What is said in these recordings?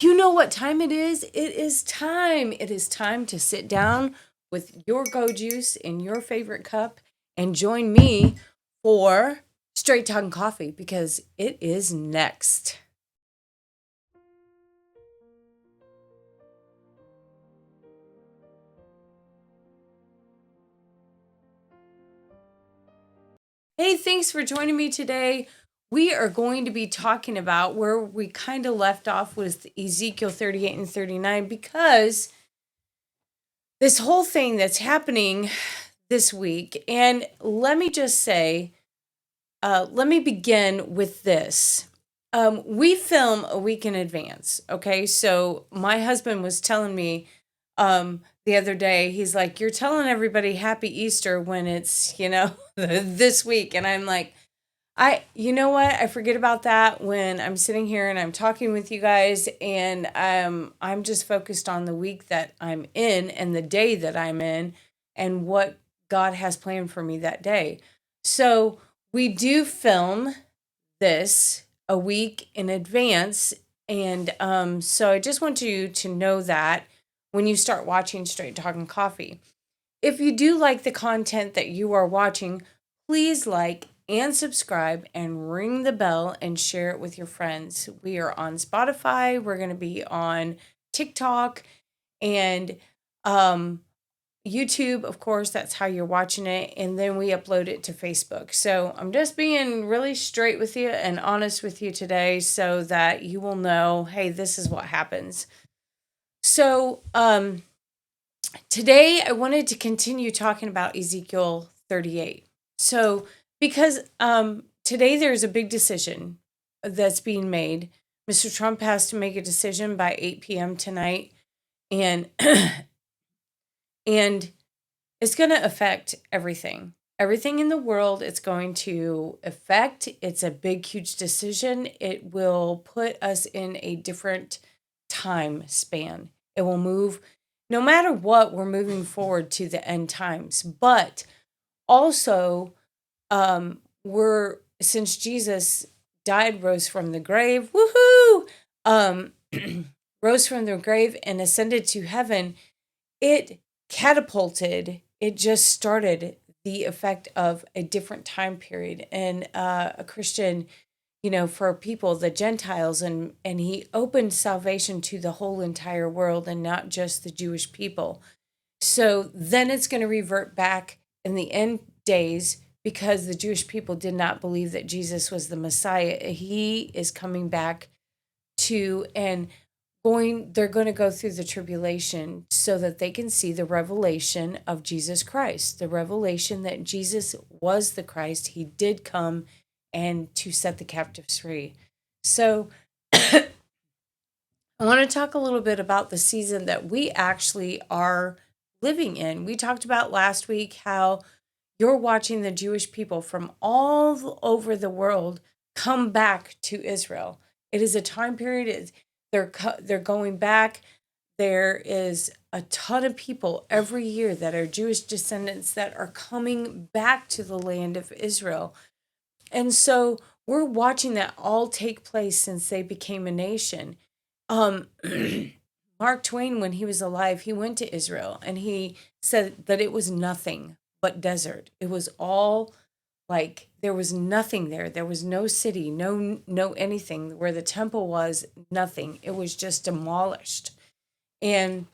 You know what time it is? It is time. It is time to sit down with your go juice in your favorite cup and join me for Straight Talking Coffee because it is next. Hey, thanks for joining me today. We are going to be talking about where we kind of left off with Ezekiel 38 and 39 because this whole thing that's happening this week, and let me just say, let me begin with this. We film a week in advance. Okay. So my husband was telling me the other day, he's like, "You're telling everybody happy Easter when it's, this week." And I'm like, you know what? I forget about that when I'm sitting here and I'm talking with you guys, and I'm just focused on the week that I'm in and the day that I'm in and what God has planned for me that day. So we do film this a week in advance. And so I just want you to know that when you start watching Straight Talking Coffee. If you do like the content that you are watching, please like and subscribe and ring the bell and share it with your friends. We are on Spotify. We're going to be on TikTok and um, YouTube, of course, that's how you're watching it. And then we upload it to Facebook. So I'm just being really straight with you and honest with you today so that you will know, hey, this is what happens. So today I wanted to continue talking about Ezekiel 38. So because today there's a big decision that's being made. Mr. Trump has to make a decision by 8 p.m. tonight. And and it's going to affect everything. Everything in the world, it's going to affect. It's a big, huge decision. It will put us in a different time span. It will move, no matter what, we're moving forward to the end times. But also, since Jesus died, rose from the grave, woohoo, um, rose from the grave and ascended to heaven, it catapulted, it just started the effect of a different time period and a Christian, for people, the Gentiles, and he opened salvation to the whole entire world and not just the Jewish people. So then it's going to revert back in the end days because the Jewish people did not believe that Jesus was the Messiah. He is coming back to and they're going to go through the tribulation so that they can see the revelation of Jesus Christ, the revelation that Jesus was the Christ. He did come and to set the captives free. So I want to talk a little bit about the season that we actually are living in. We talked about last week how you're watching the Jewish people from all over the world come back to Israel. It is a time period. They're going back. There is a ton of people every year that are Jewish descendants that are coming back to the land of Israel. And so we're watching that all take place since they became a nation. Um, Mark Twain, when he was alive, he went to Israel and he said that it was nothing but desert. It was all like there was nothing there. There was no city, no anything. Where the temple was, nothing. It was just demolished. And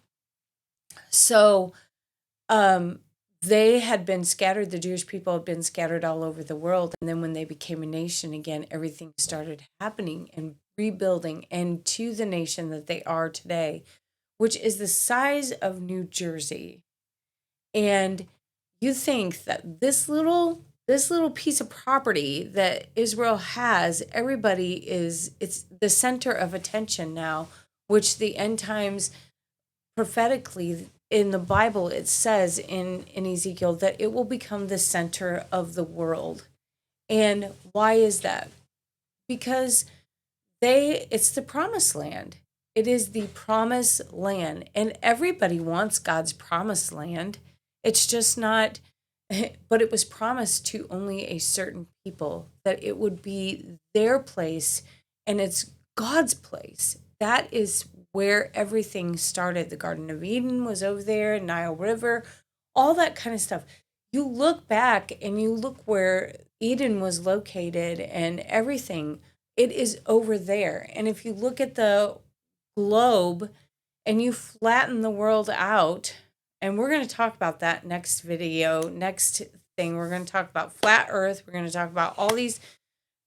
so they had been scattered, the Jewish people had been scattered all over the world. And then when they became a nation again, everything started happening and rebuilding and to the nation that they are today, which is the size of New Jersey. And you think that this little piece of property that Israel has, it's the center of attention now, which the end times prophetically in the Bible, it says in Ezekiel that it will become the center of the world. And why is that? Because it's the promised land. It is the promised land. And everybody wants God's promised land. It's just not, but it was promised to only a certain people, that it would be their place and it's God's place. That is where everything started. The Garden of Eden was over there, Nile River, all that kind of stuff. You look back and you look where Eden was located and everything, it is over there. And if you look at the globe and you flatten the world out, and we're going to talk about that next video, next thing, we're going to talk about flat earth, we're going to talk about all these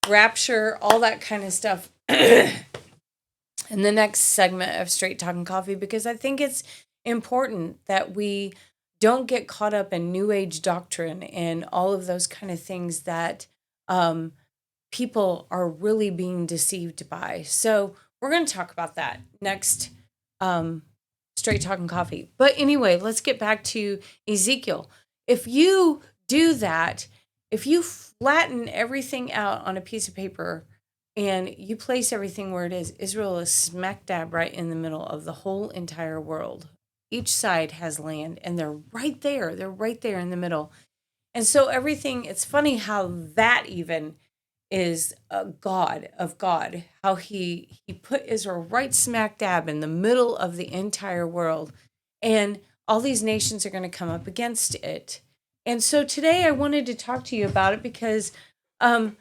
rapture, all that kind of stuff in the next segment of Straight Talking Coffee, because I think it's important that we don't get caught up in New Age doctrine and all of those kind of things that um, people are really being deceived by. So we're going to talk about that next um, Straight Talking Coffee. But anyway, let's get back to Ezekiel. If you do that, if you flatten everything out on a piece of paper and you place everything where it is, Israel is smack dab right in the middle of the whole entire world. Each side has land and they're right there. They're right there in the middle. And so everything, it's funny how that even is a God of God, how he put Israel right smack dab in the middle of the entire world. And all these nations are going to come up against it. And so today I wanted to talk to you about it because um,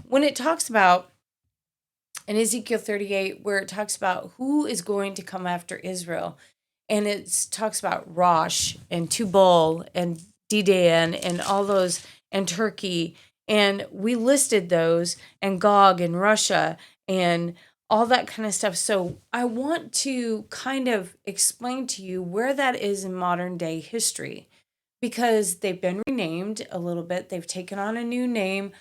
when it talks about in Ezekiel 38, where it talks about who is going to come after Israel, and it talks about Rosh and Tubal and Dedan and all those, and Turkey, and we listed those, and Gog and Russia and all that kind of stuff. So I want to kind of explain to you where that is in modern day history, because they've been renamed a little bit. They've taken on a new name.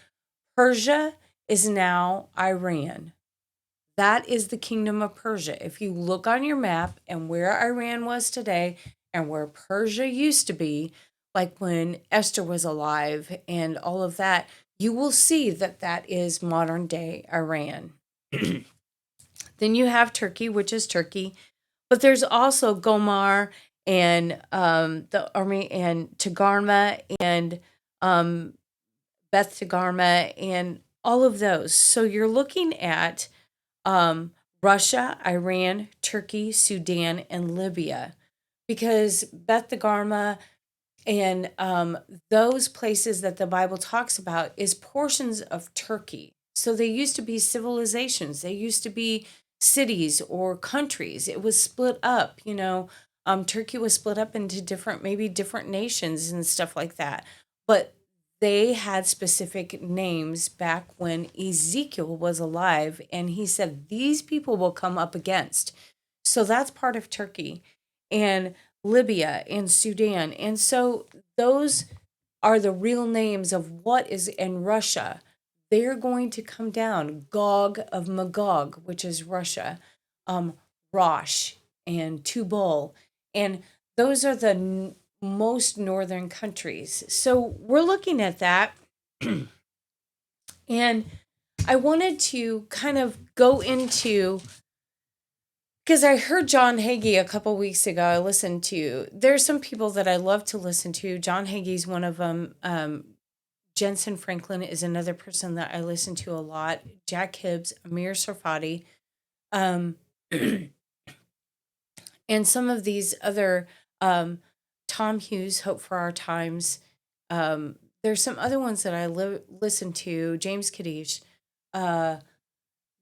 Persia is now Iran. That is the kingdom of Persia. If you look on your map and where Iran was today and where Persia used to be, like when Esther was alive and all of that, you will see that that is modern day Iran. Then you have Turkey, which is Turkey, but there's also Gomar and the army and Tagarma and um, Beth Tagarma and all of those. So you're looking at um, Russia, Iran, Turkey, Sudan, and Libya, because Beth Dagarma and those places that the Bible talks about is portions of Turkey. So they used to be civilizations. They used to be cities or countries. It was split up. Turkey was split up into different, maybe different nations and stuff like that. But they had specific names back when Ezekiel was alive, and he said these people will come up against. So that's part of Turkey and Libya and Sudan. And so those are the real names of what is in Russia. They're going to come down. Gog of Magog, which is Russia, Rosh and Tubal. And those are the most northern countries. So we're looking at that. And I wanted to kind of go into, because I heard John Hagee a couple weeks ago. I listened to, there's some people that I love to listen to. John Hagee's one of them. Jensen Franklin is another person that I listen to a lot. Jack Hibbs, Amir Sarfati, um, and some of these other, Tom Hughes, Hope for Our Times. There's some other ones that I listen to, James Kadish, uh,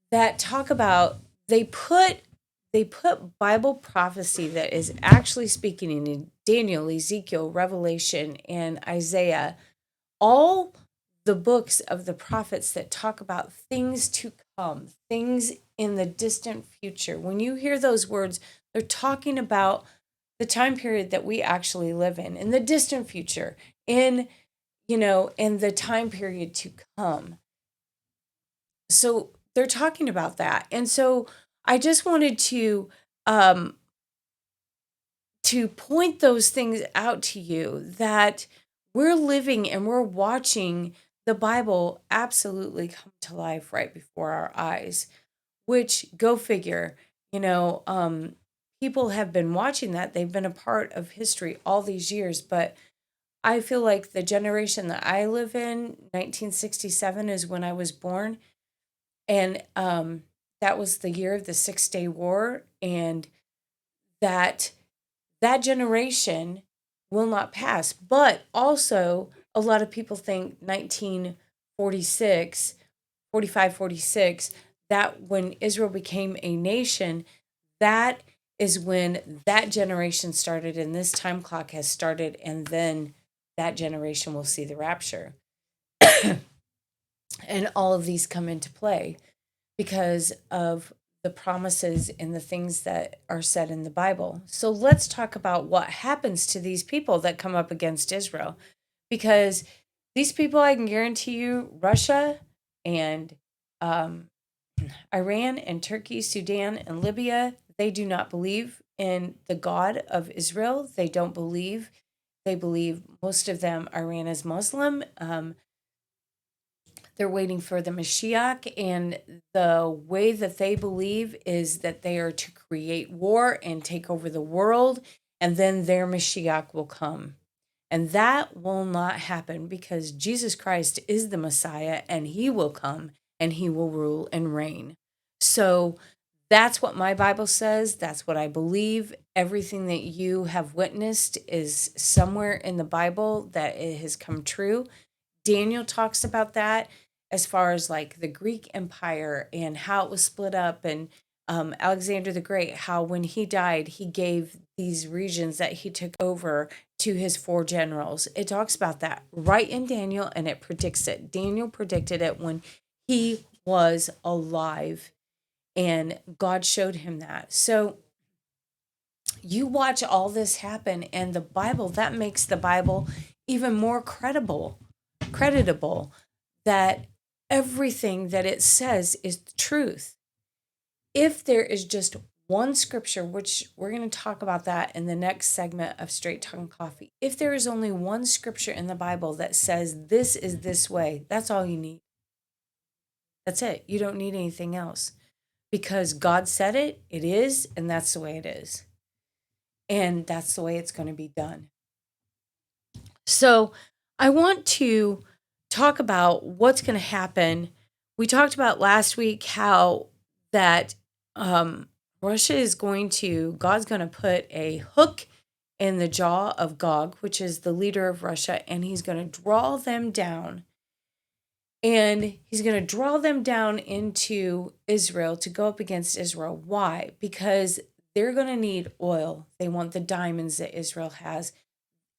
that talk about, they put Bible prophecy that is actually speaking in Daniel, Ezekiel, Revelation, and Isaiah, all the books of the prophets that talk about things to come, things in the distant future. When you hear those words, they're talking about the time period that we actually live in the distant future, in the time period to come. So they're talking about that. And so I just wanted um to point those things out to you, that we're living and we're watching the Bible absolutely come to life right before our eyes, which, go figure, people have been watching that. They've been a part of history all these years, but I feel like the generation that I live in, 1967 is when I was born, and that was the year of the 6 Day War, and that that generation will not pass. But also, a lot of people think 1946, 45, 46, that when Israel became a nation, that is when that generation started, and this time clock has started, and then that generation will see the rapture. And all of these come into play because of the promises and the things that are said in the Bible. So let's talk about what happens to these people that come up against Israel. Because these people, I can guarantee you, Russia and um, Iran and Turkey, Sudan and Libya, they do not believe in the God of Israel. They don't believe. They believe, most of them, Iran is Muslim. They're waiting for the Mashiach, and the way that they believe is that they are to create war and take over the world, and then their Mashiach will come. And that will not happen because Jesus Christ is the Messiah, and he will come and he will rule and reign. So that's what my Bible says. That's what I believe. Everything that you have witnessed is somewhere in the Bible that it has come true. Daniel talks about that as far as like the Greek Empire and how it was split up, and Alexander the Great, how when he died, he gave these regions that he took over to his four generals. It talks about that right in Daniel, and it predicts it. Daniel predicted it when he was alive, and God showed him that. So you watch all this happen, and the Bible, that makes the Bible even more creditable, that everything that it says is the truth. If there is just one scripture, which we're going to talk about that in the next segment of Straight Talking Coffee, if there is only one scripture in the Bible that says this is this way, that's all you need. That's it. You don't need anything else because God said it, it is, and that's the way it is. And that's the way it's going to be done. So I want to talk about what's going to happen. We talked about last week how that Russia is God's going to put a hook in the jaw of Gog, which is the leader of Russia, and he's going to draw them down. And he's going to draw them down into Israel to go up against Israel. Why? Because they're going to need oil. They want the diamonds that Israel has.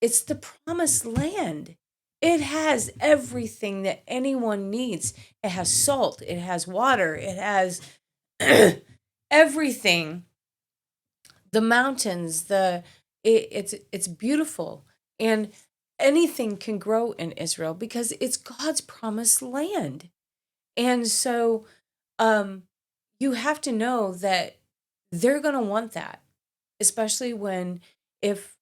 It's the promised land. It has everything that anyone needs. It has salt, it has water, it has everything. The mountains, it's beautiful. And anything can grow in Israel because it's God's promised land. And so you have to know that they're going to want that, especially when if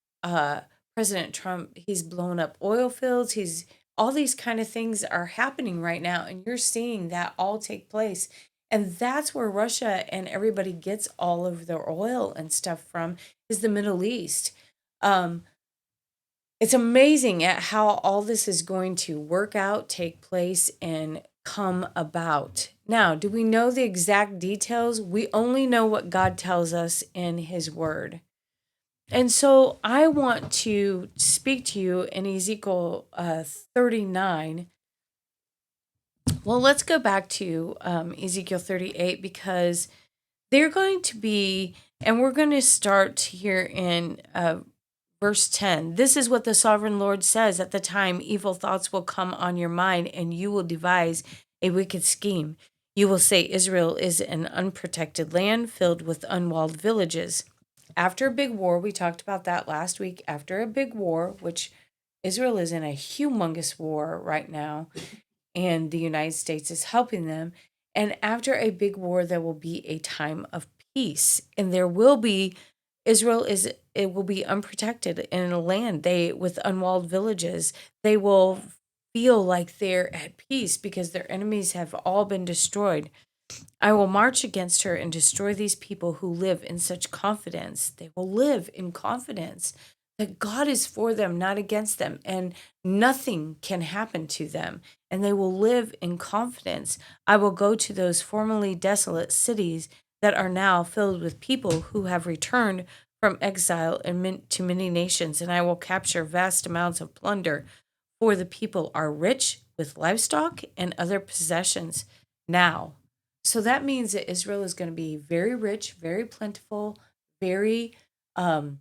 President Trump, he's blown up oil fields, he's all these kind of things are happening right now, and you're seeing that all take place. And that's where Russia and everybody gets all of their oil and stuff from, is the Middle East. It's amazing at how all this is going to work out, take place, and come about. Now, do we know the exact details? We only know what God tells us in his word. And so I want to speak to you in Ezekiel 39. Well, let's go back to Ezekiel 38 because they're going to be, and we're going to start here in verse 10. This is what the sovereign Lord says: at the time, evil thoughts will come on your mind, and you will devise a wicked scheme. You will say, Israel is an unprotected land filled with unwalled villages. After a big war, we talked about that last week. After a big war, which Israel is in a humongous war right now, and the United States is helping them. And after a big war, there will be a time of peace, and there will be it will be unprotected in a land with unwalled villages. They will feel like they're at peace because their enemies have all been destroyed. I will march against her and destroy these people who live in such confidence. They will live in confidence that God is for them, not against them, and nothing can happen to them. and they will live in confidence. I will go to those formerly desolate cities that are now filled with people who have returned from exile and to many nations, and I will capture vast amounts of plunder, for the people are rich with livestock and other possessions now. So that means that Israel is going to be very rich, very plentiful, very, um,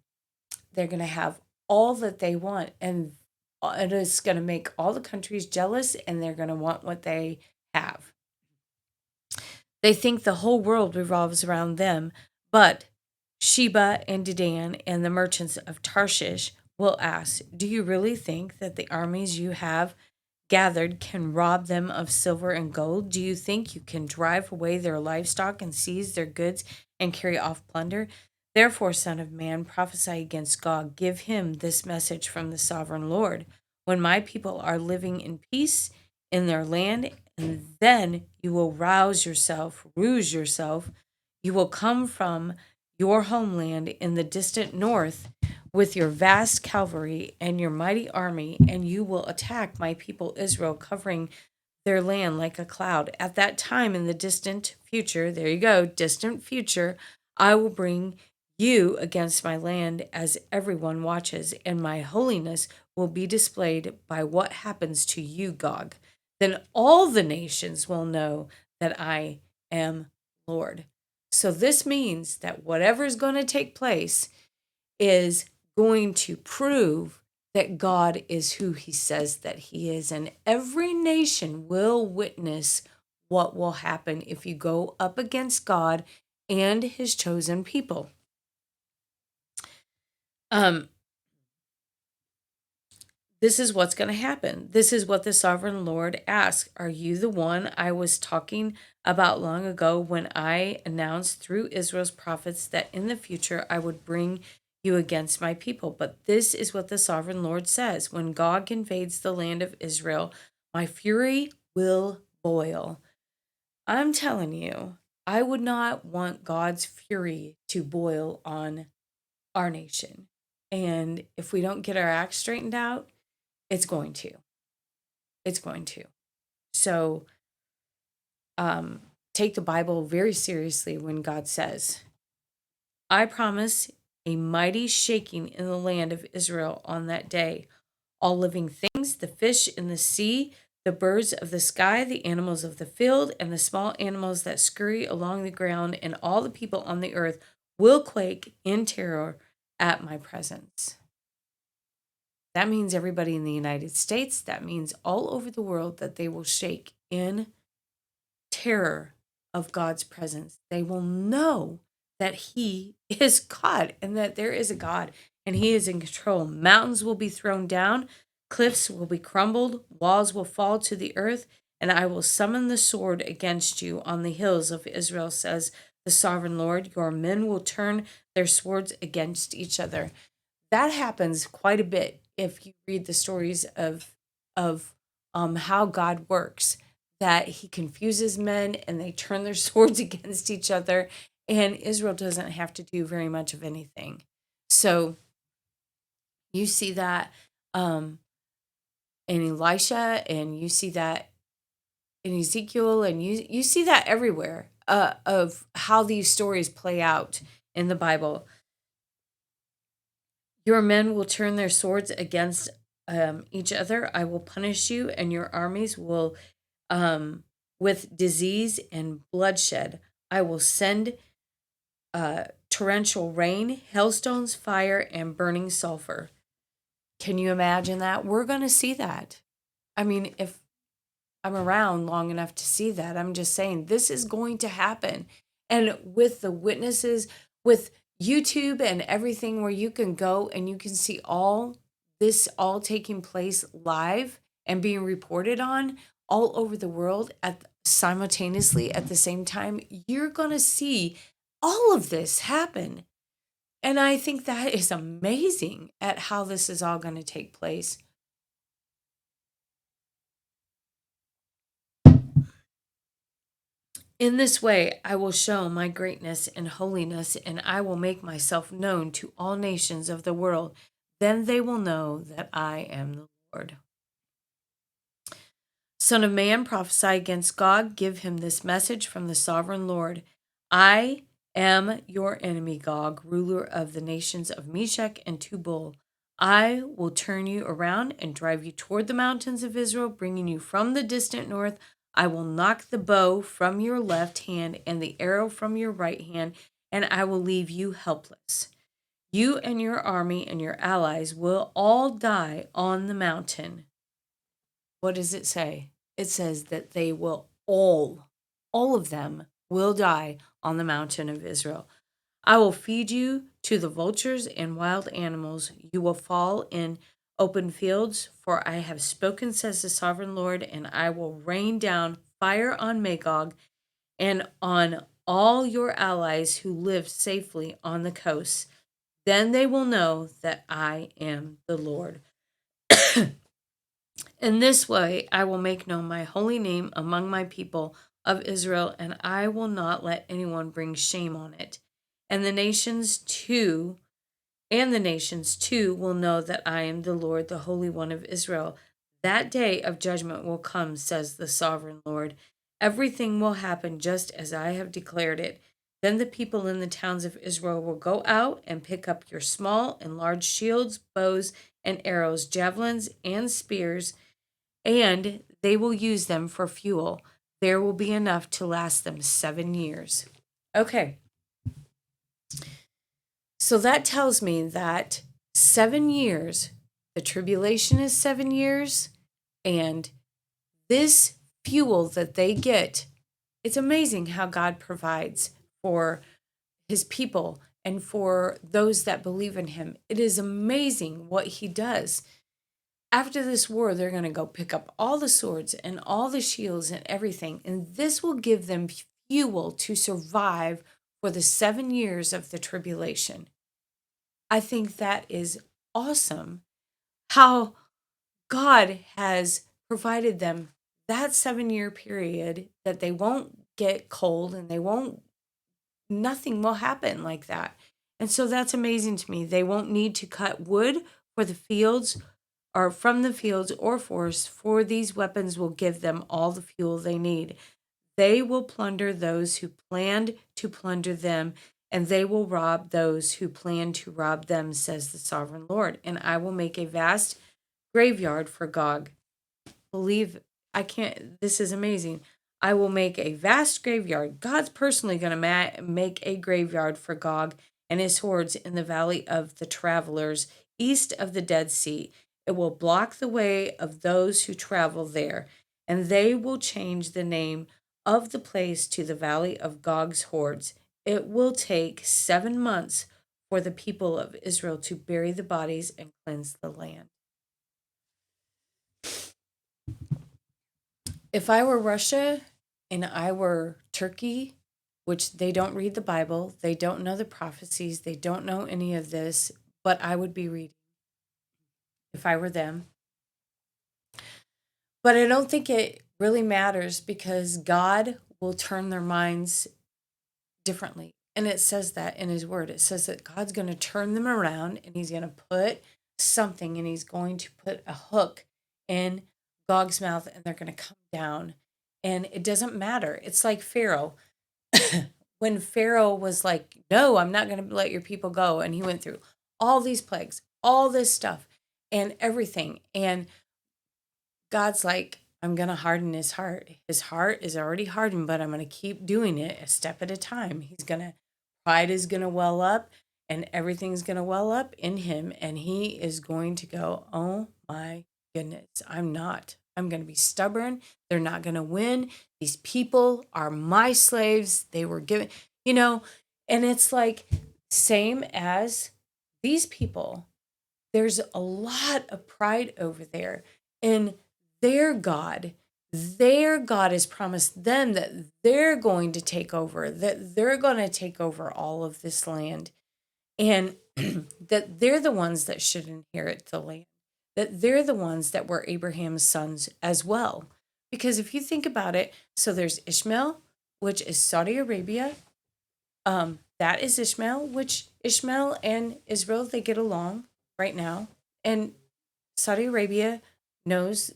they're going to have all that they want. And it is going to make all the countries jealous, and they're going to want what they have. They think the whole world revolves around them, but Sheba and Dedan and the merchants of Tarshish will ask, do you really think that the armies you have gathered can rob them of silver and gold? Do you think you can drive away their livestock and seize their goods and carry off plunder? Therefore, Son of Man, prophesy against Gog. Give him this message from the sovereign Lord. When my people are living in peace in their land, and then you will rouse yourself, you will come from your homeland in the distant north with your vast cavalry and your mighty army, and you will attack my people Israel, covering their land like a cloud. At that time in the distant future, there you go, distant future, I will bring you against my land as everyone watches, and my holiness will be displayed by what happens to you, Gog. Then all the nations will know that I am Lord. So this means that whatever is going to take place is going to prove that God is who he says that he is. And every nation will witness what will happen if you go up against God and his chosen people. Um, this is what's going to happen. This is what the sovereign Lord asks. Are you the one I was talking about long ago when I announced through Israel's prophets that in the future I would bring you against my people? But this is what the sovereign Lord says. When Gog invades the land of Israel, my fury will boil. I'm telling you, I would not want God's fury to boil on our nation. And if we don't get our act straightened out, it's going to. It's going to. So take the Bible very seriously when God says, I promise a mighty shaking in the land of Israel on that day. All living things, the fish in the sea, the birds of the sky, the animals of the field, and the small animals that scurry along the ground, and all the people on the earth will quake in terror at my presence. That means everybody in the United States, that means all over the world, that they will shake in terror of God's presence. They will know that he is God and that there is a God and he is in control. Mountains will be thrown down, cliffs will be crumbled, walls will fall to the earth, and I will summon the sword against you on the hills of Israel, says the sovereign Lord. Your men will turn their swords against each other. That happens quite a bit if you read the stories of how God works, that he confuses men and they turn their swords against each other, and Israel doesn't have to do very much of anything. So you see that um, in Elisha, and you see that in Ezekiel, and you see that everywhere of how these stories play out in the Bible. Your men will turn their swords against each other. I will punish you, and your armies will, with disease and bloodshed. I will send torrential rain, hailstones, fire, and burning sulfur. Can you imagine that? We're going to see that. I mean, if I'm around long enough to see that, I'm just saying this is going to happen. And with the witnesses, with YouTube and everything where you can go and you can see all this all taking place live and being reported on all over the world at simultaneously at the same time, you're going to see all of this happen. And I think that is amazing at how this is all going to take place. In this way, I will show my greatness and holiness, and I will make myself known to all nations of the world. Then they will know that I am the Lord. Son of man, prophesy against Gog. Give him this message from the sovereign Lord. I am your enemy, Gog, ruler of the nations of Meshech and Tubal. I will turn you around and drive you toward the mountains of Israel, bringing you from the distant north. I will knock the bow from your left hand and the arrow from your right hand, and I will leave you helpless. You and your army and your allies will all die on the mountain. What does it say? It says that they will all of them will die on the mountain of Israel. I will feed you to the vultures and wild animals. You will fall in open fields, for I have spoken, says the sovereign Lord, and I will rain down fire on Magog and on all your allies who live safely on the coasts. Then they will know that I am the Lord. In this way, I will make known my holy name among my people of Israel, and I will not let anyone bring shame on it. And the nations too, will know that I am the Lord, the Holy One of Israel. That day of judgment will come, says the sovereign Lord. Everything will happen just as I have declared it. Then the people in the towns of Israel will go out and pick up your small and large shields, bows, and arrows, javelins, and spears, and they will use them for fuel. There will be enough to last them 7 years. Okay, so that tells me that 7 years, the tribulation is 7 years, and this fuel that they get, it's amazing how God provides for his people and for those that believe in him. It is amazing what he does. After this war, they're going to go pick up all the swords and all the shields and everything, and this will give them fuel to survive for the 7 years of the tribulation. I think that is awesome how God has provided them that 7 year period that they won't get cold and nothing will happen like that. And so that's amazing to me. They won't need to cut wood for the fields or from the fields or forests, for these weapons will give them all the fuel they need. They will plunder those who planned to plunder them, and they will rob those who plan to rob them, says the sovereign Lord. And I will make a vast graveyard for Gog. Believe I can't, this is amazing. I will make a vast graveyard. God's personally going to make a graveyard for Gog and his hordes in the valley of the travelers east of the Dead Sea. It will block the way of those who travel there, and they will change the name of the place to the valley of Gog's hordes. It will take 7 months for the people of Israel to bury the bodies and cleanse the land. If I were Russia and I were Turkey, which they don't read the Bible, they don't know the prophecies, they don't know any of this, but I would be reading if I were them. But I don't think it really matters because God will turn their minds differently. And it says that in his word. It says that God's going to turn them around and he's going to put something and he's going to put a hook in Gog's mouth and they're going to come down. And it doesn't matter. It's like Pharaoh. When Pharaoh was like, no, I'm not going to let your people go. And he went through all these plagues, all this stuff and everything. And God's like, I'm going to harden his heart. His heart is already hardened, but I'm going to keep doing it a step at a time. Pride is going to well up and everything's going to well up in him. And he is going to go, oh my goodness, I'm not. I'm going to be stubborn. They're not going to win. These people are my slaves. They were given, and it's like same as these people. There's a lot of pride over there. And their God has promised them that they're going to take over, that they're going to take over all of this land, and that they're the ones that should inherit the land, that they're the ones that were Abraham's sons as well. Because if you think about it, so there's Ishmael, which is Saudi Arabia. That is Ishmael, which Ishmael and Israel, they get along right now. And Saudi Arabia knows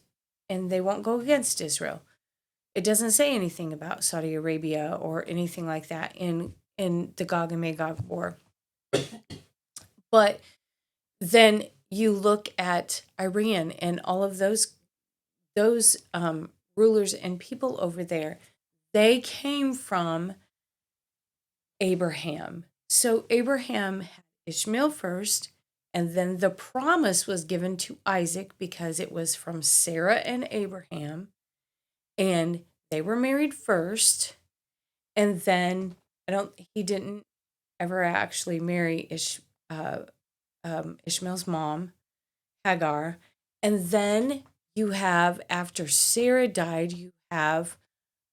and they won't go against Israel. It doesn't say anything about Saudi Arabia or anything like that in the Gog and Magog war. But then you look at Iran and all of those rulers and people over there. They came from Abraham. So Abraham had Ishmael first, and then the promise was given to Isaac because it was from Sarah and Abraham, and they were married first, and then he didn't ever actually marry Ishmael's mom, Hagar. And then you have, after Sarah died, you have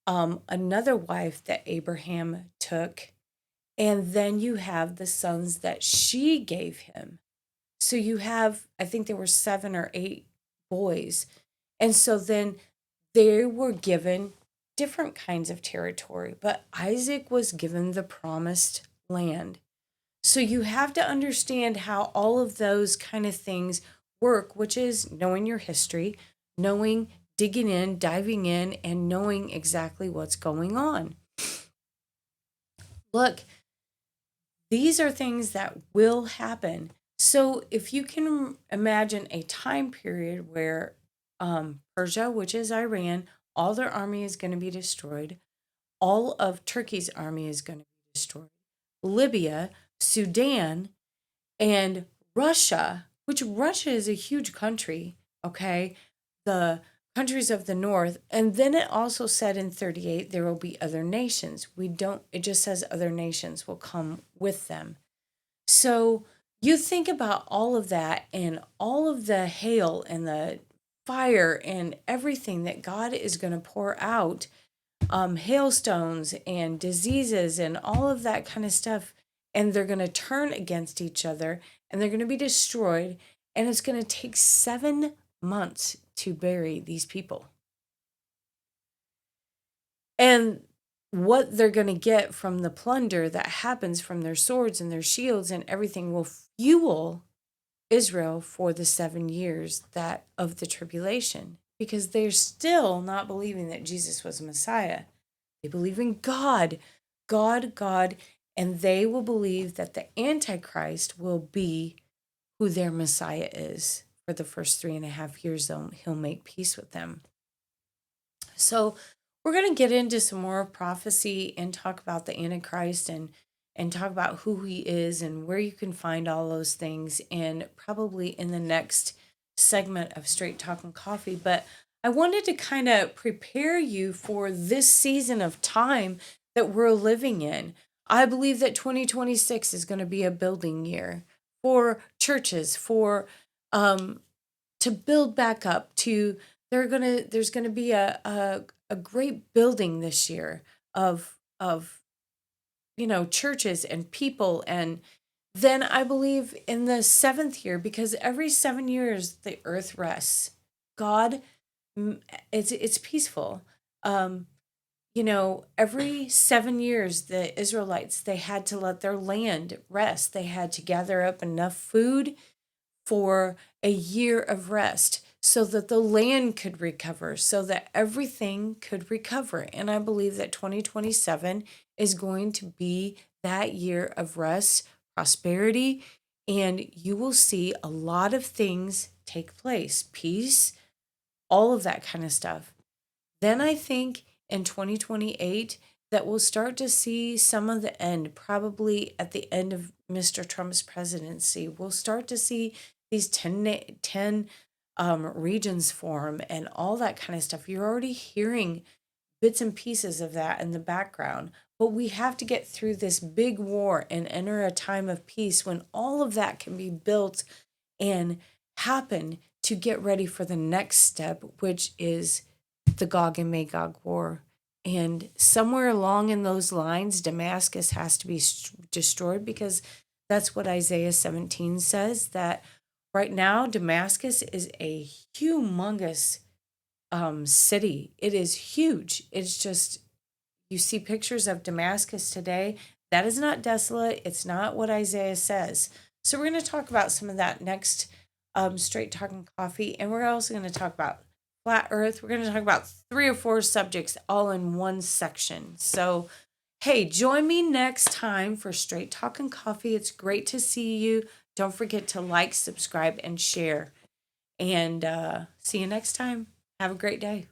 another wife that Abraham took. And then you have the sons that she gave him. So you have, I think there were 7 or 8 boys. And so then they were given different kinds of territory, but Isaac was given the promised land. So you have to understand how all of those kind of things work, which is knowing your history, knowing, digging in, diving in, and knowing exactly what's going on. Look, these are things that will happen. So if you can imagine a time period where Persia, which is Iran, all their army is going to be destroyed, all of Turkey's army is going to be destroyed, Libya, Sudan, and Russia, which Russia is a huge country, okay? The countries of the north. And then it also said in 38 there will be other nations. It just says other nations will come with them. So you think about all of that and all of the hail and the fire and everything that God is going to pour out, hailstones and diseases and all of that kind of stuff. And they're going to turn against each other and they're going to be destroyed. And it's going to take 7 months to bury these people. And what they're going to get from the plunder that happens from their swords and their shields and everything will fuel Israel for the 7 years that of the tribulation, because they're still not believing that Jesus was a Messiah. They believe in God, God, God, and they will believe that the Antichrist will be who their Messiah is. For the first 3.5 years, he'll make peace with them. So we're going to get into some more prophecy and talk about the Antichrist and talk about who he is and where you can find all those things, and probably in the next segment of Straight Talking Coffee. But I wanted to kind of prepare you for this season of time that we're living in. I believe that 2026 is going to be a building year for churches, for to build back up, to there's gonna be a great building this year of churches and people. And then I believe in the 7th year, because every 7 years the earth rests. God, it's peaceful. Every 7 years the Israelites, they had to let their land rest. They had to gather up enough food for a year of rest so that the land could recover, so that everything could recover. And I believe that 2027 is going to be that year of rest, prosperity, and you will see a lot of things take place, peace, all of that kind of stuff. Then I think in 2028 that we'll start to see some of the end, probably at the end of Mr. Trump's presidency. We'll start to see these 10 regions form and all that kind of stuff. You're already hearing bits and pieces of that in the background. But we have to get through this big war and enter a time of peace when all of that can be built and happen to get ready for the next step, which is the Gog and Magog war. And somewhere along in those lines, Damascus has to be destroyed, because that's what Isaiah 17 says, that right now Damascus is a humongous city. It is huge. It's just, you see pictures of Damascus today. That is not desolate. It's not what Isaiah says. So we're going to talk about some of that next Straight Talking Coffee. And we're also going to talk about flat earth. We're going to talk about 3 or 4 subjects all in one section. So, hey, join me next time for Straight Talk and Coffee. It's great to see you. Don't forget to like, subscribe, and share. And see you next time. Have a great day.